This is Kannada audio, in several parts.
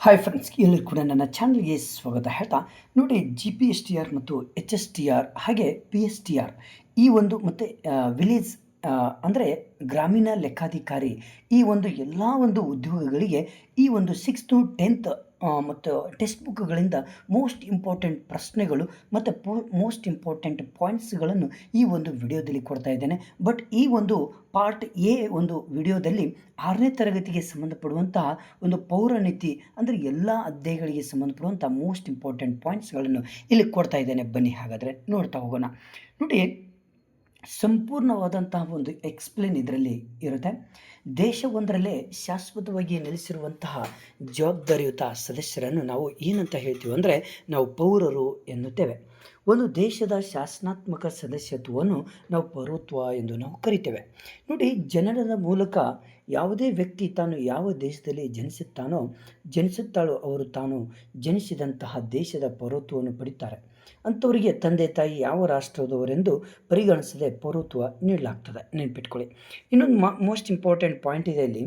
ಹಾಯ್ ಫ್ರೆಂಡ್ಸ್, ಎಲ್ಲರೂ ಕೂಡ ನನ್ನ ಚಾನಲ್ಗೆ ಸ್ವಾಗತ ಹೇಳ್ತಾ ನೋಡಿ. GPSTR ಮತ್ತು HSTR ಹಾಗೆ PSTR ಈ ಒಂದು ಮತ್ತು ವಿಲೇಜ್ ಅಂದರೆ ಗ್ರಾಮೀಣ ಲೆಕ್ಕಾಧಿಕಾರಿ ಈ ಒಂದು ಎಲ್ಲ ಒಂದು ಉದ್ಯೋಗಗಳಿಗೆ ಈ ಒಂದು 6th to 10th ಮತ್ತು ಟೆಕ್ಸ್ಟ್ ಬುಕ್ಗಳಿಂದ ಮೋಸ್ಟ್ ಇಂಪಾರ್ಟೆಂಟ್ ಪ್ರಶ್ನೆಗಳು ಮತ್ತು ಮೋಸ್ಟ್ ಇಂಪಾರ್ಟೆಂಟ್ ಪಾಯಿಂಟ್ಸ್ಗಳನ್ನು ಈ ಒಂದು ವಿಡಿಯೋದಲ್ಲಿ ಕೊಡ್ತಾ ಇದ್ದೇನೆ. ಬಟ್ ಈ ಒಂದು ಪಾರ್ಟ್ ಎ ಒಂದು ವಿಡಿಯೋದಲ್ಲಿ 6ನೇ ತರಗತಿಗೆ ಸಂಬಂಧಪಡುವಂತಹ ಒಂದು ಪೌರನೀತಿ ಅಂದರೆ ಎಲ್ಲ ಅಧ್ಯಾಯಗಳಿಗೆ ಸಂಬಂಧಪಡುವಂಥ ಮೋಸ್ಟ್ ಇಂಪಾರ್ಟೆಂಟ್ ಪಾಯಿಂಟ್ಸ್ಗಳನ್ನು ಇಲ್ಲಿ ಕೊಡ್ತಾ ಇದ್ದೇನೆ. ಬನ್ನಿ ಹಾಗಾದರೆ ನೋಡ್ತಾ ಹೋಗೋಣ. ನೋಡಿ, ಸಂಪೂರ್ಣವಾದಂತಹ ಒಂದು ಎಕ್ಸ್ಪ್ಲೇನ್ ಇದರಲ್ಲಿ ಇರುತ್ತೆ. ದೇಶವೊಂದರಲ್ಲೇ ಶಾಶ್ವತವಾಗಿ ನೆಲೆಸಿರುವಂತಹ ಜವಾಬ್ದಾರಿಯುತ ಸದಸ್ಯರನ್ನು ನಾವು ಏನಂತ ಹೇಳ್ತೀವಿ ಅಂದರೆ ನಾವು ಪೌರರು ಎನ್ನುತ್ತೇವೆ. ಒಂದು ದೇಶದ ಶಾಸನಾತ್ಮಕ ಸದಸ್ಯತ್ವವನ್ನು ನಾವು ಪೌರತ್ವ ಎಂದು ನಾವು ಕರಿತೇವೆ. ನೋಡಿ, ಜನನದ ಮೂಲಕ ಯಾವುದೇ ವ್ಯಕ್ತಿ ತಾನು ಯಾವ ದೇಶದಲ್ಲಿ ಜನಿಸುತ್ತಾಳೋ ಅವರು ತಾನು ಜನಿಸಿದಂತಹ ದೇಶದ ಪೌರತ್ವವನ್ನು ಪಡಿತಾರೆ. ಅಂಥವರಿಗೆ ತಂದೆ ತಾಯಿ ಯಾವ ರಾಷ್ಟ್ರದವರೆಂದು ಪರಿಗಣಿಸದೆ ಪೌರತ್ವ ನೀಡಲಾಗ್ತದೆ, ನೆನ್ಪಿಟ್ಕೊಳ್ಳಿ. ಇನ್ನೊಂದು ಮೋಸ್ಟ್ ಇಂಪಾರ್ಟೆಂಟ್ ಪಾಯಿಂಟ್ ಇದೆ ಇಲ್ಲಿ.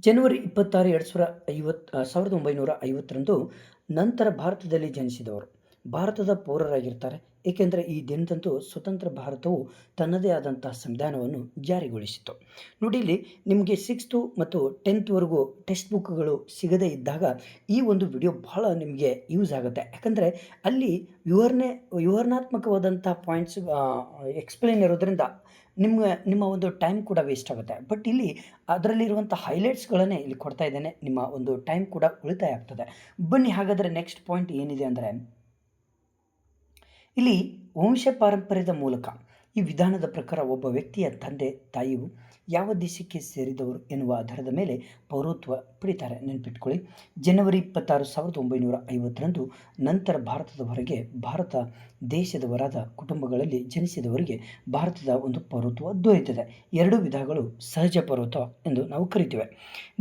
ಜನವರಿ 26, 1950 ನಂತರ ಭಾರತದಲ್ಲಿ ಜನಿಸಿದವರು ಭಾರತದ ಪೌರರಾಗಿರ್ತಾರೆ. ಏಕೆಂದರೆ ಈ ದಿನದಂದು ಸ್ವತಂತ್ರ ಭಾರತವು ತನ್ನದೇ ಆದಂತಹ ಸಂವಿಧಾನವನ್ನು ಜಾರಿಗೊಳಿಸಿತು. ನೋಡಿ, ಇಲ್ಲಿ ನಿಮಗೆ 6th ಮತ್ತು 10th ಟೆಕ್ಸ್ಟ್ ಬುಕ್ಗಳು ಸಿಗದೇ ಇದ್ದಾಗ ಈ ಒಂದು ವಿಡಿಯೋ ಬಹಳ ನಿಮಗೆ ಯೂಸ್ ಆಗುತ್ತೆ. ಯಾಕಂದರೆ ಅಲ್ಲಿ ವಿವರಣಾತ್ಮಕವಾದಂಥ ಪಾಯಿಂಟ್ಸ್ ಎಕ್ಸ್ಪ್ಲೇನ್ ಇರೋದ್ರಿಂದ ನಿಮ್ಮ ಒಂದು ಟೈಮ್ ಕೂಡ ವೇಸ್ಟ್ ಆಗುತ್ತೆ. ಬಟ್ ಇಲ್ಲಿ ಅದರಲ್ಲಿರುವಂಥ ಹೈಲೈಟ್ಸ್ಗಳನ್ನೇ ಇಲ್ಲಿ ಕೊಡ್ತಾ ಇದ್ದೇನೆ. ನಿಮ್ಮ ಒಂದು ಟೈಮ್ ಕೂಡ ಉಳಿತಾಯ ಆಗ್ತದೆ. ಬನ್ನಿ ಹಾಗಾದರೆ ನೆಕ್ಸ್ಟ್ ಪಾಯಿಂಟ್ ಏನಿದೆ ಅಂದರೆ, ಇಲ್ಲಿ ವಂಶ ಪಾರಂಪರ್ಯದ ಮೂಲಕ ಈ ವಿಧಾನದ ಪ್ರಕಾರ ಒಬ್ಬ ವ್ಯಕ್ತಿಯ ತಂದೆ ತಾಯಿಯು ಯಾವ ದೇಶಕ್ಕೆ ಸೇರಿದವರು ಎನ್ನುವ ಆಧಾರದ ಮೇಲೆ ಪೌರತ್ವ ಪಡಿತಾರೆ, ನೆನ್ಪಿಟ್ಕೊಳ್ಳಿ. ಜನವರಿ 26, 1950 ನಂತರ ಭಾರತದ ಹೊರಗೆ ಭಾರತ ದೇಶದವರಾದ ಕುಟುಂಬಗಳಲ್ಲಿ ಜನಿಸಿದವರಿಗೆ ಭಾರತದ ಒಂದು ಪೌರತ್ವ ದೊರೆಯುತ್ತದೆ. ಎರಡು ವಿಧಗಳು ಸಹಜ ಪೌರತ್ವ ಎಂದು ನಾವು ಕರಿತೇವೆ.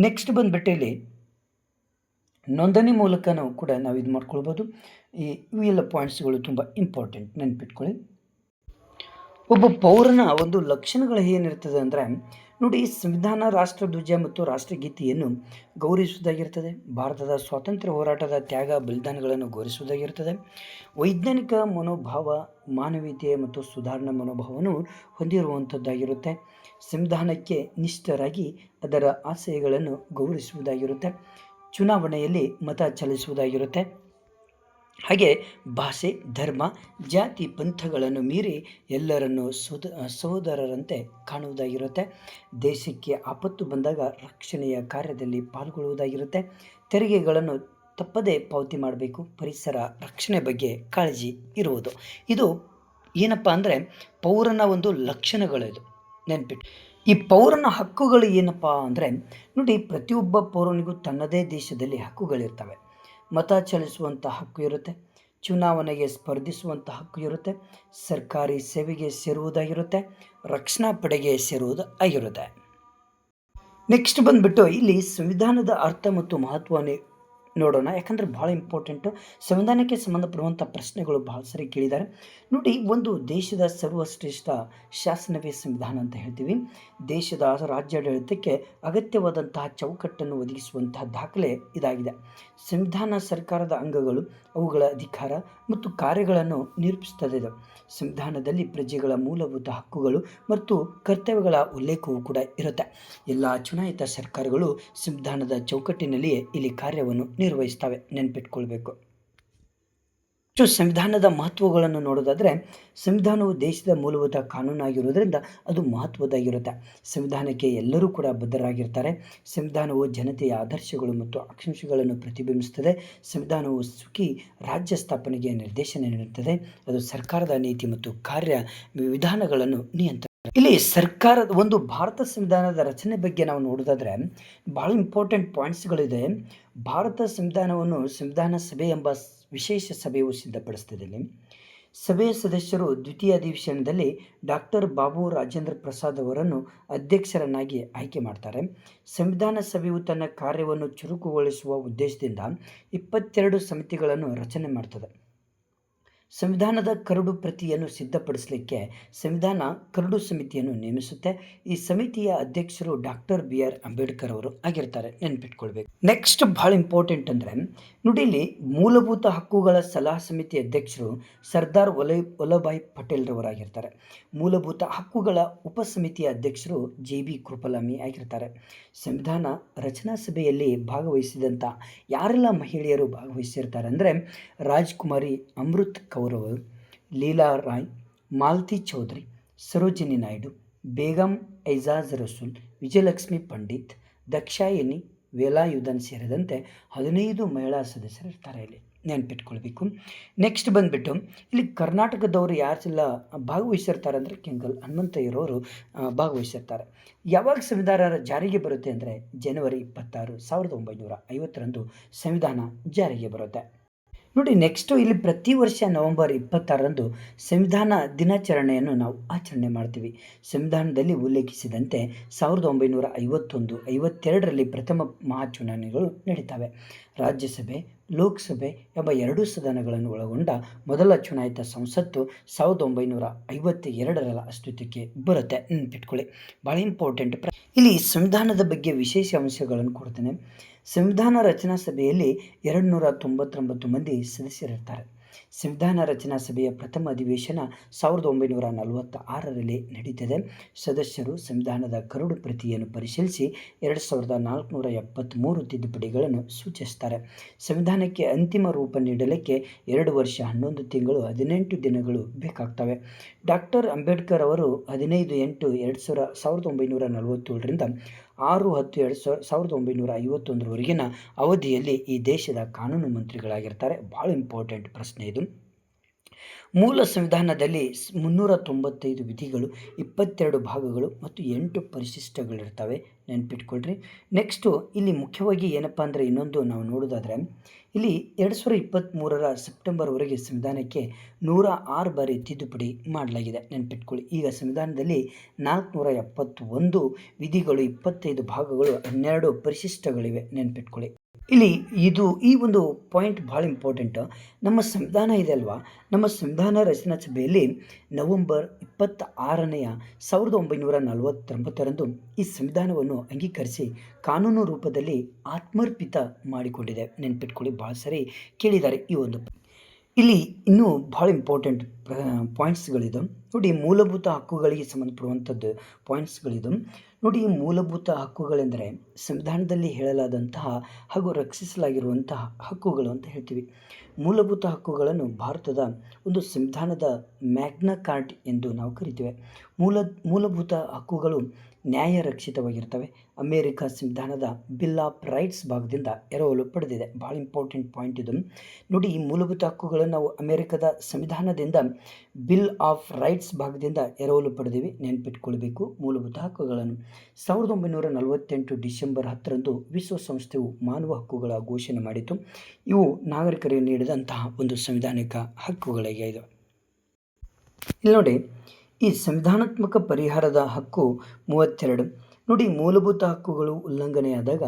ನೆಕ್ಸ್ಟ್ ಬಂದ್ಬಿಟ್ಟು ಇಲ್ಲಿ ನೋಂದಣಿ ಮೂಲಕನೂ ಕೂಡ ನಾವು ಇದು ಮಾಡ್ಕೊಳ್ಬೋದು. ಇವೆಲ್ಲ ಪಾಯಿಂಟ್ಸ್ಗಳು ತುಂಬ ಇಂಪಾರ್ಟೆಂಟ್, ನೆನ್ಪಿಟ್ಕೊಳ್ಳಿ. ಒಬ್ಬ ಪೌರನ ಒಂದು ಲಕ್ಷಣಗಳು ಏನಿರ್ತದೆ ಅಂದರೆ ನೋಡಿ, ಸಂವಿಧಾನ, ರಾಷ್ಟ್ರಧ್ವಜ ಮತ್ತು ರಾಷ್ಟ್ರಗೀತೆಯನ್ನು ಗೌರವಿಸುವುದಾಗಿರ್ತದೆ. ಭಾರತದ ಸ್ವಾತಂತ್ರ್ಯ ಹೋರಾಟದ ತ್ಯಾಗ ಬಲಿದಾನಗಳನ್ನು ಗೌರವಿಸುವುದಾಗಿರ್ತದೆ. ವೈಜ್ಞಾನಿಕ ಮನೋಭಾವ, ಮಾನವೀಯತೆ ಮತ್ತು ಸುಧಾರಣಾ ಮನೋಭಾವವನ್ನು ಹೊಂದಿರುವಂಥದ್ದಾಗಿರುತ್ತೆ. ಸಂವಿಧಾನಕ್ಕೆ ನಿಷ್ಠರಾಗಿ ಅದರ ಆಶಯಗಳನ್ನು ಗೌರವಿಸುವುದಾಗಿರುತ್ತೆ. ಚುನಾವಣೆಯಲ್ಲಿ ಮತ ಚಲಿಸುವುದಾಗಿರುತ್ತೆ. ಹಾಗೆ ಭಾಷೆ, ಧರ್ಮ, ಜಾತಿ, ಪಂಥಗಳನ್ನು ಮೀರಿ ಎಲ್ಲರನ್ನು ಸಹೋದರರಂತೆ ಕಾಣುವುದಾಗಿರುತ್ತೆ. ದೇಶಕ್ಕೆ ಆಪತ್ತು ಬಂದಾಗ ರಕ್ಷಣೆಯ ಕಾರ್ಯದಲ್ಲಿ ಪಾಲ್ಗೊಳ್ಳುವುದಾಗಿರುತ್ತೆ. ತೆರಿಗೆಗಳನ್ನು ತಪ್ಪದೇ ಪಾವತಿ ಮಾಡಬೇಕು. ಪರಿಸರ ರಕ್ಷಣೆ ಬಗ್ಗೆ ಕಾಳಜಿ ಇರುವುದು. ಇದು ಏನಪ್ಪ ಅಂದರೆ ಪೌರನ ಒಂದು ಲಕ್ಷಣಗಳು. ಇದು ನೆನ್ಪಿಟ್ಟು. ಈ ಪೌರನ ಹಕ್ಕುಗಳು ಏನಪ್ಪ ಅಂದರೆ ನೋಡಿ, ಪ್ರತಿಯೊಬ್ಬ ಪೌರನಿಗೂ ತನ್ನದೇ ದೇಶದಲ್ಲಿ ಹಕ್ಕುಗಳಿರ್ತವೆ. ಮತ ಚಲಿಸುವಂಥ ಹಕ್ಕು ಇರುತ್ತೆ. ಚುನಾವಣೆಗೆ ಸ್ಪರ್ಧಿಸುವಂಥ ಹಕ್ಕು ಇರುತ್ತೆ. ಸರ್ಕಾರಿ ಸೇವೆಗೆ ಸೇರುವುದಾಗಿರುತ್ತೆ. ರಕ್ಷಣಾ ಪಡೆಗೆ ಸೇರುವುದು ಆಗಿರುತ್ತೆ. ನೆಕ್ಸ್ಟ್ ಬಂದುಬಿಟ್ಟು ಇಲ್ಲಿ ಸಂವಿಧಾನದ ಅರ್ಥ ಮತ್ತು ಮಹತ್ವನೇ ನೋಡೋಣ. ಯಾಕಂದರೆ ಭಾಳ ಇಂಪಾರ್ಟೆಂಟು. ಸಂವಿಧಾನಕ್ಕೆ ಸಂಬಂಧಪಡುವಂಥ ಪ್ರಶ್ನೆಗಳು ಭಾಳ ಸರಿ ಕೇಳಿದ್ದಾರೆ. ನೋಡಿ, ಒಂದು ದೇಶದ ಸರ್ವಶ್ರೇಷ್ಠ ಶಾಸನವೇ ಸಂವಿಧಾನ ಅಂತ ಹೇಳ್ತೀವಿ. ದೇಶದ ರಾಜ್ಯಾಡಳಿತಕ್ಕೆ ಅಗತ್ಯವಾದಂತಹ ಚೌಕಟ್ಟನ್ನು ಒದಗಿಸುವಂತಹ ದಾಖಲೆ ಇದಾಗಿದೆ. ಸಂವಿಧಾನ ಸರ್ಕಾರದ ಅಂಗಗಳು, ಅವುಗಳ ಅಧಿಕಾರ ಮತ್ತು ಕಾರ್ಯಗಳನ್ನು ನಿರೂಪಿಸುತ್ತದೆ. ಸಂವಿಧಾನದಲ್ಲಿ ಪ್ರಜೆಗಳ ಮೂಲಭೂತ ಹಕ್ಕುಗಳು ಮತ್ತು ಕರ್ತವ್ಯಗಳ ಉಲ್ಲೇಖವೂ ಕೂಡ ಇರುತ್ತೆ. ಎಲ್ಲ ಚುನಾಯಿತ ಸರ್ಕಾರಗಳು ಸಂವಿಧಾನದ ಚೌಕಟ್ಟಿನಲ್ಲಿಯೇ ಇಲ್ಲಿ ಕಾರ್ಯವನ್ನು ನಿರ್ವಹಿಸ್ತವೆ, ನೆನಪಿಟ್ಕೊಳ್ಬೇಕು. ಸಂವಿಧಾನದ ಮಹತ್ವಗಳನ್ನು ನೋಡೋದಾದರೆ, ಸಂವಿಧಾನವು ದೇಶದ ಮೂಲಭೂತ ಕಾನೂನಾಗಿರುವುದರಿಂದ ಅದು ಮಹತ್ವದಾಗಿರುತ್ತೆ. ಸಂವಿಧಾನಕ್ಕೆ ಎಲ್ಲರೂ ಕೂಡ ಬದ್ಧರಾಗಿರ್ತಾರೆ. ಸಂವಿಧಾನವು ಜನತೆಯ ಆದರ್ಶಗಳು ಮತ್ತು ಆಕಾಂಕ್ಷೆಗಳನ್ನು ಪ್ರತಿಬಿಂಬಿಸುತ್ತದೆ. ಸಂವಿಧಾನವು ಸುಖಿ ರಾಜ್ಯ ಸ್ಥಾಪನೆಗೆ ನಿರ್ದೇಶನ ನೀಡುತ್ತದೆ. ಅದು ಸರ್ಕಾರದ ನೀತಿ ಮತ್ತು ಕಾರ್ಯ ವಿಧಾನಗಳನ್ನು ನಿಯಂತ್ರಣ. ಇಲ್ಲಿ ಸರ್ಕಾರದ ಒಂದು ಭಾರತ ಸಂವಿಧಾನದ ರಚನೆ ಬಗ್ಗೆ ನಾವು ನೋಡೋದಾದರೆ ಭಾಳ ಇಂಪಾರ್ಟೆಂಟ್ ಪಾಯಿಂಟ್ಸ್ಗಳಿದೆ. ಭಾರತ ಸಂವಿಧಾನವನ್ನು ಸಂವಿಧಾನ ಸಭೆ ಎಂಬ ವಿಶೇಷ ಸಭೆಯು ಸಿದ್ಧಪಡಿಸ್ತದೆ. ಸಭೆಯ ಸದಸ್ಯರು ದ್ವಿತೀಯ ಅಧಿವೇಶನದಲ್ಲಿ ಡಾಕ್ಟರ್ ಬಾಬು ರಾಜೇಂದ್ರ ಪ್ರಸಾದ್ ಅವರನ್ನು ಅಧ್ಯಕ್ಷರನ್ನಾಗಿ ಆಯ್ಕೆ ಮಾಡ್ತಾರೆ. ಸಂವಿಧಾನ ಸಭೆಯು ತನ್ನ ಕಾರ್ಯವನ್ನು ಚುರುಕುಗೊಳಿಸುವ ಉದ್ದೇಶದಿಂದ 22 ಸಮಿತಿಗಳನ್ನು ರಚನೆ ಮಾಡ್ತದೆ. ಸಂವಿಧಾನದ ಕರಡು ಪ್ರತಿಯನ್ನು ಸಿದ್ಧಪಡಿಸಲಿಕ್ಕೆ ಸಂವಿಧಾನ ಕರಡು ಸಮಿತಿಯನ್ನು ನೇಮಿಸುತ್ತೆ. ಈ ಸಮಿತಿಯ ಅಧ್ಯಕ್ಷರು ಡಾಕ್ಟರ್ BR ಅಂಬೇಡ್ಕರ್ ಅವರು ಆಗಿರ್ತಾರೆ, ನೆನ್ಪಿಟ್ಕೊಳ್ಬೇಕು. ನೆಕ್ಸ್ಟ್ ಭಾಳ ಇಂಪಾರ್ಟೆಂಟ್ ಅಂದರೆ ನೋಡಿ, ಇಲ್ಲಿ ಮೂಲಭೂತ ಹಕ್ಕುಗಳ ಸಲಹಾ ಸಮಿತಿ ಅಧ್ಯಕ್ಷರು ಸರ್ದಾರ್ ವಲ್ಲಭಾಯ್ ಪಟೇಲ್ರವರಾಗಿರ್ತಾರೆ. ಮೂಲಭೂತ ಹಕ್ಕುಗಳ ಉಪಸಮಿತಿಯ ಅಧ್ಯಕ್ಷರು JB ಕೃಪಲಾನಿ ಆಗಿರ್ತಾರೆ. ಸಂವಿಧಾನ ರಚನಾ ಸಭೆಯಲ್ಲಿ ಭಾಗವಹಿಸಿದಂಥ ಯಾರೆಲ್ಲ ಮಹಿಳೆಯರು ಭಾಗವಹಿಸಿರ್ತಾರೆ ಅಂದರೆ ರಾಜ್ಕುಮಾರಿ ಅಮೃತ್ ಕೌರ್ ಅವರು, ಲೀಲಾ ರಾಯ್, ಮಾಲತಿ ಚೌಧರಿ, ಸರೋಜಿನಿ ನಾಯ್ಡು, ಬೇಗಂ ಐಜಾಜ್ ರಸೂಲ್, ವಿಜಯಲಕ್ಷ್ಮಿ ಪಂಡಿತ್, ದಾಕ್ಷಾಯಿಣಿ ವೇಲಾಯುಧನ್ ಸೇರಿದಂತೆ 15 ಮಹಿಳಾ ಸದಸ್ಯರು ಇರ್ತಾರೆ. ಇಲ್ಲಿ ನೆನ್ಪಿಟ್ಕೊಳ್ಬೇಕು. ನೆಕ್ಸ್ಟ್ ಬಂದುಬಿಟ್ಟು ಇಲ್ಲಿ ಕರ್ನಾಟಕದವರು ಯಾರೆಲ್ಲ ಭಾಗವಹಿಸಿರ್ತಾರೆ ಅಂದರೆ ಕೆಂಗಲ್ ಹನುಮಂತಯ್ಯರವರು ಭಾಗವಹಿಸಿರ್ತಾರೆ. ಯಾವಾಗ ಸಂವಿಧಾನ ಜಾರಿಗೆ ಬರುತ್ತೆ ಅಂದರೆ ಜನವರಿ 26, 1950ರಂದು ಸಂವಿಧಾನ ಜಾರಿಗೆ ಬರುತ್ತೆ. ನೋಡಿ, ನೆಕ್ಸ್ಟು ಇಲ್ಲಿ ಪ್ರತಿ ವರ್ಷ ನವೆಂಬರ್ 26ರಂದು ಸಂವಿಧಾನ ದಿನಾಚರಣೆಯನ್ನು ನಾವು ಆಚರಣೆ ಮಾಡ್ತೀವಿ. ಸಂವಿಧಾನದಲ್ಲಿ ಉಲ್ಲೇಖಿಸಿದಂತೆ 1951, 52ರಲ್ಲಿ ಪ್ರಥಮ ಮಹಾಚುನಾವಣೆಗಳು ನಡೀತವೆ. ರಾಜ್ಯಸಭೆ, ಲೋಕಸಭೆ ಎಂಬ 2 ಸದನಗಳನ್ನು ಒಳಗೊಂಡ ಮೊದಲ ಚುನಾಯಿತ ಸಂಸತ್ತು 1952ರ ಅಸ್ತಿತ್ವಕ್ಕೆ ಬರುತ್ತೆ. ನೆನ್ಪಿಟ್ಕೊಳ್ಳಿ, ಭಾಳ ಇಂಪಾರ್ಟೆಂಟ್. ಇಲ್ಲಿ ಸಂವಿಧಾನದ ಬಗ್ಗೆ ವಿಶೇಷ ಅಂಶಗಳನ್ನು ಕೊಡ್ತೇನೆ. ಸಂವಿಧಾನ ರಚನಾ ಸಭೆಯಲ್ಲಿ 299 ಮಂದಿ ಸದಸ್ಯರಿರ್ತಾರೆ. ಸಂವಿಧಾನ ರಚನಾ ಸಭೆಯ ಪ್ರಥಮ ಅಧಿವೇಶನ 1946ರಲ್ಲಿ ನಡೀತದೆ. ಸದಸ್ಯರು ಸಂವಿಧಾನದ ಕರಡು ಪ್ರತಿಯನ್ನು ಪರಿಶೀಲಿಸಿ 2473 ತಿದ್ದುಪಡಿಗಳನ್ನು ಸೂಚಿಸ್ತಾರೆ. ಸಂವಿಧಾನಕ್ಕೆ ಅಂತಿಮ ರೂಪ ನೀಡಲಿಕ್ಕೆ 2 ವರ್ಷ 11 ತಿಂಗಳು 18 ದಿನಗಳು ಬೇಕಾಗ್ತವೆ. ಡಾಕ್ಟರ್ ಅಂಬೇಡ್ಕರ್ ಅವರು 15/8/1947ರಿಂದ 6/10/1951ರವರೆಗಿನ ಅವಧಿಯಲ್ಲಿ ಈ ದೇಶದ ಕಾನೂನು ಮಂತ್ರಿಗಳಾಗಿರ್ತಾರೆ. ಭಾಳ ಇಂಪಾರ್ಟೆಂಟ್ ಪ್ರಶ್ನೆ ಇದು. ಮೂಲ ಸಂವಿಧಾನದಲ್ಲಿ 395 ವಿಧಿಗಳು, 22 ಭಾಗಗಳು ಮತ್ತು 8 ಪರಿಶಿಷ್ಟಗಳಿರ್ತವೆ. ನೆನ್ಪಿಟ್ಕೊಳ್ರಿ. ನೆಕ್ಸ್ಟು ಇಲ್ಲಿ ಮುಖ್ಯವಾಗಿ ಏನಪ್ಪ ಅಂದರೆ ಇನ್ನೊಂದು ನಾವು ನೋಡೋದಾದರೆ ಇಲ್ಲಿ 2023ರ ಸೆಪ್ಟೆಂಬರ್ವರೆಗೆ ಸಂವಿಧಾನಕ್ಕೆ 106 ಬಾರಿ ತಿದ್ದುಪಡಿ ಮಾಡಲಾಗಿದೆ. ನೆನ್ಪಿಟ್ಕೊಳ್ಳಿ. ಈಗ ಸಂವಿಧಾನದಲ್ಲಿ 471 ವಿಧಿಗಳು, 25 ಭಾಗಗಳು, 12 ಪರಿಶಿಷ್ಟಗಳಿವೆ. ನೆನ್ಪಿಟ್ಕೊಳ್ಳಿ. ಇಲ್ಲಿ ಈ ಒಂದು ಪಾಯಿಂಟ್ ಭಾಳ ಇಂಪಾರ್ಟೆಂಟ್. ನಮ್ಮ ಸಂವಿಧಾನ ಇದೆ ಅಲ್ವಾ, ನಮ್ಮ ಸಂವಿಧಾನ ರಚನಾ ಸಭೆಯಲ್ಲಿ ನವೆಂಬರ್ 26ನೇ 1949ರಂದು ಈ ಸಂವಿಧಾನವನ್ನು ಅಂಗೀಕರಿಸಿ ಕಾನೂನು ರೂಪದಲ್ಲಿ ಆತ್ಮರ್ಪಿತ ಮಾಡಿಕೊಂಡಿದೆ. ನೆನ್ಪಿಟ್ಕೊಳ್ಳಿ, ಭಾಳ ಸರಿ ಕೇಳಿದ್ದಾರೆ ಈ ಒಂದು. ಇಲ್ಲಿ ಇನ್ನೂ ಭಾಳ ಇಂಪಾರ್ಟೆಂಟ್ ಪಾಯಿಂಟ್ಸ್ಗಳಿದು ನೋಡಿ. ಮೂಲಭೂತ ಹಕ್ಕುಗಳಿಗೆ ಸಂಬಂಧಪಡುವಂಥದ್ದು ಪಾಯಿಂಟ್ಸ್ಗಳಿದು ನೋಡಿ. ಮೂಲಭೂತ ಹಕ್ಕುಗಳೆಂದರೆ ಸಂವಿಧಾನದಲ್ಲಿ ಹೇಳಲಾದಂತಹ ಹಾಗೂ ರಕ್ಷಿಸಲಾಗಿರುವಂತಹ ಹಕ್ಕುಗಳು ಅಂತ ಹೇಳ್ತೀವಿ. ಮೂಲಭೂತ ಹಕ್ಕುಗಳನ್ನು ಭಾರತದ ಒಂದು ಸಂವಿಧಾನದ ಮ್ಯಾಗ್ನಾ ಕಾರ್ಟ್ ಎಂದು ನಾವು ಕರಿತೇವೆ. ಮೂಲಭೂತ ಹಕ್ಕುಗಳು ನ್ಯಾಯ ರಕ್ಷಿತವಾಗಿರ್ತವೆ. ಅಮೇರಿಕ ಸಂವಿಧಾನದ ಬಿಲ್ ಆಫ್ ರೈಟ್ಸ್ ಭಾಗದಿಂದ ಎರವಲು ಪಡೆದಿದೆ. ಭಾಳ ಇಂಪಾರ್ಟೆಂಟ್ ಪಾಯಿಂಟ್ ಇದು ನೋಡಿ. ಈ ಮೂಲಭೂತ ಹಕ್ಕುಗಳನ್ನು ನಾವು ಅಮೇರಿಕದ ಸಂವಿಧಾನದಿಂದ ಬಿಲ್ ಆಫ್ ರೈಟ್ಸ್ ಭಾಗದಿಂದ ಎರವಲು ಪಡೆದಿವಿ. ನೆನ್ಪಿಟ್ಕೊಳ್ಬೇಕು ಮೂಲಭೂತ ಹಕ್ಕುಗಳನ್ನು. 1948 ಡಿಸೆಂಬರ್ 10ರಂದು ವಿಶ್ವಸಂಸ್ಥೆಯು ಮಾನವ ಹಕ್ಕುಗಳ ಘೋಷಣೆ ಮಾಡಿತು. ಇವು ನಾಗರಿಕರಿಗೆ ನೀಡಿದಂತಹ ಒಂದು ಸಂವಿಧಾನಿಕ ಹಕ್ಕುಗಳಿಗೆ ಇದು. ಇಲ್ಲಿ ನೋಡಿ, ಈ ಸಂವಿಧಾನಾತ್ಮಕ ಪರಿಹಾರದ ಹಕ್ಕು 32 ನೋಡಿ. ಮೂಲಭೂತ ಹಕ್ಕುಗಳು ಉಲ್ಲಂಘನೆಯಾದಾಗ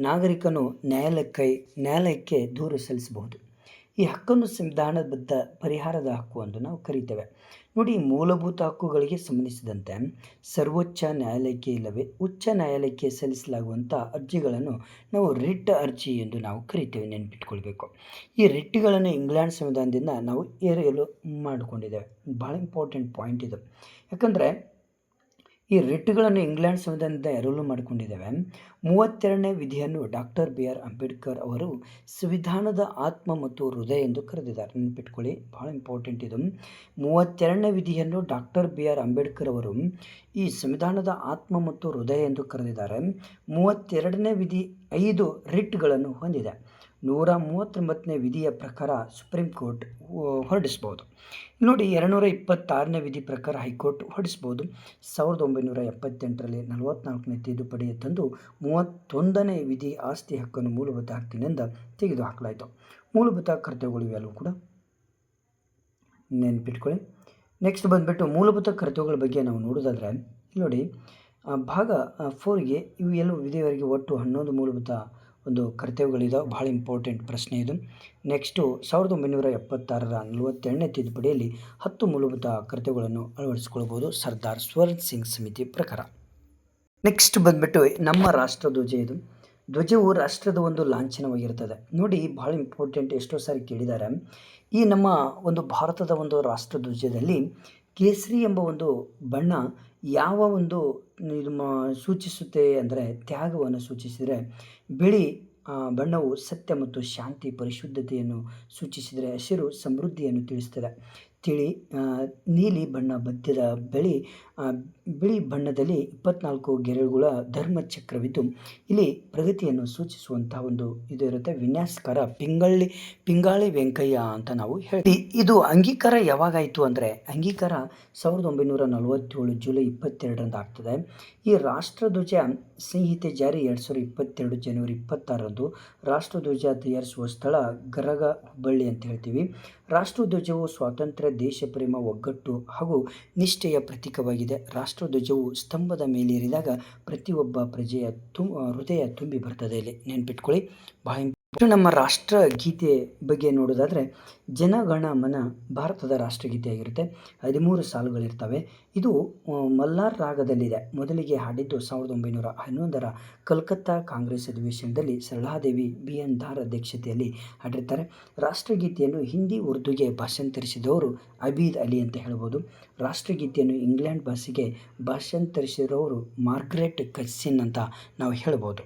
ನಾಗರಿಕನು ನ್ಯಾಯಾಲಯಕ್ಕೆ ದೂರು ಸಲ್ಲಿಸಬಹುದು. ಈ ಹಕ್ಕನ್ನು ಸಂವಿಧಾನಬದ್ಧ ಪರಿಹಾರದ ಹಕ್ಕು ಎಂದು ನಾವು ಕರೀತೇವೆ ನೋಡಿ. ಮೂಲಭೂತ ಹಕ್ಕುಗಳಿಗೆ ಸಂಬಂಧಿಸಿದಂತೆ ಸರ್ವೋಚ್ಚ ನ್ಯಾಯಾಲಯಕ್ಕೆ ಇಲ್ಲವೇ ಉಚ್ಚ ನ್ಯಾಯಾಲಯಕ್ಕೆ ಸಲ್ಲಿಸಲಾಗುವಂಥ ಅರ್ಜಿಗಳನ್ನು ನಾವು ರಿಟ್ ಅರ್ಜಿ ಎಂದು ನಾವು ಕರಿತೇವೆ. ನೆನ್ಪಿಟ್ಕೊಳ್ಬೇಕು. ಈ ರಿಟ್ಗಳನ್ನು ಇಂಗ್ಲೆಂಡ್ ಸಂವಿಧಾನದಿಂದ ನಾವು ಏರಲು ಮಾಡಿಕೊಂಡಿದ್ದೇವೆ. ಭಾಳ ಇಂಪಾರ್ಟೆಂಟ್ ಪಾಯಿಂಟ್ ಇದು. ಯಾಕಂದರೆ ಈ ರಿಟ್ಗಳನ್ನು ಇಂಗ್ಲೆಂಡ್ ಸಂವಿಧಾನದಿಂದ ಎರವಲು ಮಾಡಿಕೊಂಡಿದ್ದೇವೆ. 32ನೇ ವಿಧಿಯನ್ನು ಡಾಕ್ಟರ್ BR ಅಂಬೇಡ್ಕರ್ ಅವರು ಸಂವಿಧಾನದ ಆತ್ಮ ಮತ್ತು ಹೃದಯ ಎಂದು ಕರೆದಿದ್ದಾರೆ. ನೆನ್ಪಿಟ್ಕೊಳ್ಳಿ, ಭಾಳ ಇಂಪಾರ್ಟೆಂಟ್ ಇದು. 32ನೇ ವಿಧಿಯನ್ನು ಡಾಕ್ಟರ್ BR ಅಂಬೇಡ್ಕರ್ ಅವರು ಈ ಸಂವಿಧಾನದ ಆತ್ಮ ಮತ್ತು ಹೃದಯ ಎಂದು ಕರೆದಿದ್ದಾರೆ. 32ನೇ ವಿಧಿ 5 ರಿಟ್ಗಳನ್ನು ಹೊಂದಿದೆ. 139ನೇ ವಿಧಿಯ ಪ್ರಕಾರ ಸುಪ್ರೀಂ ಕೋರ್ಟ್ ಹೊರಡಿಸ್ಬೋದು ನೋಡಿ. 226ನೇ ವಿಧಿ ಪ್ರಕಾರ ಹೈಕೋರ್ಟ್ ಹೊರಡಿಸ್ಬೋದು. 1978ರಲ್ಲಿ 44ನೇ ತಿದ್ದುಪಡಿ ತಂದು 31ನೇ ವಿಧಿ ಆಸ್ತಿ ಹಕ್ಕನ್ನು ಮೂಲಭೂತ ಹಕ್ಕಿನಿಂದ ತೆಗೆದುಹಾಕಲಾಯಿತು. ಮೂಲಭೂತ ಕರ್ತವ್ಯಗಳು ಇವೆಲ್ಲವೂ ಕೂಡ ನೆನ್ಪಿಟ್ಕೊಳ್ಳಿ. ನೆಕ್ಸ್ಟ್ ಬಂದುಬಿಟ್ಟು ಮೂಲಭೂತ ಕರ್ತವ್ಯಗಳ ಬಗ್ಗೆ ನಾವು ನೋಡೋದಾದರೆ ಇಲ್ಲಿ ನೋಡಿ, ಭಾಗ 4ಗೆ ಇವು ಎಲ್ಲವೂ ವಿಧಿಯವರೆಗೆ ಒಟ್ಟು 11 ಮೂಲಭೂತ ಒಂದು ಕರ್ತವ್ಯಗಳಿದಾವೆ. ಭಾಳ ಇಂಪಾರ್ಟೆಂಟ್ ಪ್ರಶ್ನೆ ಇದು. ನೆಕ್ಸ್ಟು 1976ರ 42ನೇ ತಿದ್ದುಪಡಿಯಲ್ಲಿ 10 ಮೂಲಭೂತ ಕರ್ತವ್ಯಗಳನ್ನು ಅಳವಡಿಸಿಕೊಳ್ಬೋದು ಸರ್ದಾರ್ ಸ್ವರ್ಣ್ ಸಿಂಗ್ ಸಮಿತಿ ಪ್ರಕಾರ. ನೆಕ್ಸ್ಟ್ ಬಂದ್ಬಿಟ್ಟು ನಮ್ಮ ರಾಷ್ಟ್ರಧ್ವಜ ಇದು. ಧ್ವಜವು ರಾಷ್ಟ್ರದ ಒಂದು ಲಾಂಛನವಾಗಿರ್ತದೆ. ನೋಡಿ ಭಾಳ ಇಂಪಾರ್ಟೆಂಟ್, ಎಷ್ಟೋ ಸಾರಿ ಕೇಳಿದ್ದಾರೆ. ಈ ನಮ್ಮ ಒಂದು ಭಾರತದ ಒಂದು ರಾಷ್ಟ್ರಧ್ವಜದಲ್ಲಿ ಕೇಸರಿ ಎಂಬ ಒಂದು ಬಣ್ಣ ಯಾವ ಒಂದು ಇದು ಸೂಚಿಸುತ್ತೆ ಅಂದರೆ ತ್ಯಾಗವನ್ನು ಸೂಚಿಸಿದರೆ, ಬಿಳಿ ಬಣ್ಣವು ಸತ್ಯ ಮತ್ತು ಶಾಂತಿ ಪರಿಶುದ್ಧತೆಯನ್ನು ಸೂಚಿಸಿದರೆ, ಹಸಿರು ಸಮೃದ್ಧಿಯನ್ನು ತಿಳಿಸ್ತದೆ. ನೀಲಿ ಬಣ್ಣ ಮಧ್ಯದ ಬಿಳಿ ಬಣ್ಣದಲ್ಲಿ 24 ಗೆರೆಗಳ ಧರ್ಮಚಕ್ರವಿದ್ದು ಇಲ್ಲಿ ಪ್ರಗತಿಯನ್ನು ಸೂಚಿಸುವಂತಹ ಒಂದು ಇದು ಇರುತ್ತೆ. ವಿನ್ಯಾಸಕಾರ ಪಿಂಗಾಳಿ ವೆಂಕಯ್ಯ ಅಂತ ನಾವು ಹೇಳಿ. ಇದು ಅಂಗೀಕಾರ ಯಾವಾಗಾಯಿತು ಅಂದರೆ ಅಂಗೀಕಾರ 1947 ಜುಲೈ 22ರಂದು ಆಗ್ತದೆ. ಈ ರಾಷ್ಟ್ರಧ್ವಜ ಸಂಹಿತೆ ಜಾರಿ 2022 ಜನವರಿ 26ರಂದು. ರಾಷ್ಟ್ರಧ್ವಜ ತಯಾರಿಸುವ ಸ್ಥಳ ಗರಗ, ಹುಬ್ಬಳ್ಳಿ ಅಂತ ಹೇಳ್ತೀವಿ. ರಾಷ್ಟ್ರಧ್ವಜವು ಸ್ವಾತಂತ್ರ್ಯ, ದೇಶ ಪ್ರೇಮ, ಒಗ್ಗಟ್ಟು ಹಾಗೂ ನಿಷ್ಠೆಯ ಪ್ರತೀಕವಾಗಿದೆ. ರಾಷ್ಟ್ರಧ್ವಜವು ಸ್ತಂಭದ ಮೇಲೇರಿದಾಗ ಪ್ರತಿಯೊಬ್ಬ ಪ್ರಜೆಯ ಹೃದಯ ತುಂಬಿ ಬರ್ತದೆ. ಇಲ್ಲಿ ನೆನ್ಪಿಟ್ಕೊಳ್ಳಿ, ಭಾಳ ನಮ್ಮ ರಾಷ್ಟ್ರಗೀತೆ ಬಗ್ಗೆ ನೋಡೋದಾದರೆ ಜನಗಣ ಮನ ಭಾರತದ ರಾಷ್ಟ್ರಗೀತೆಯಾಗಿರುತ್ತೆ. 13 ಸಾಲುಗಳಿರ್ತವೆ. ಇದು ಮಲ್ಲಾರ್ ರಾಗದಲ್ಲಿದೆ. ಮೊದಲಿಗೆ ಹಾಡಿದ್ದು 1911ರ ಕಲ್ಕತ್ತಾ ಕಾಂಗ್ರೆಸ್ ಅಧಿವೇಶನದಲ್ಲಿ ಸರಳಾದೇವಿ BN ದಾರ್ ಅಧ್ಯಕ್ಷತೆಯಲ್ಲಿ ಹಾಡಿರ್ತಾರೆ. ರಾಷ್ಟ್ರಗೀತೆಯನ್ನು ಹಿಂದಿ, ಉರ್ದುಗೆ ಭಾಷಾಂತರಿಸಿದವರು ಅಬೀದ್ ಅಲಿ ಅಂತ ಹೇಳ್ಬೋದು. ರಾಷ್ಟ್ರಗೀತೆಯನ್ನು ಇಂಗ್ಲೆಂಡ್ ಭಾಷೆಗೆ ಭಾಷಾಂತರಿಸಿದವರು ಮಾರ್ಗ್ರೆಟ್ ಕಸಿನ್ ಅಂತ ನಾವು ಹೇಳ್ಬೋದು.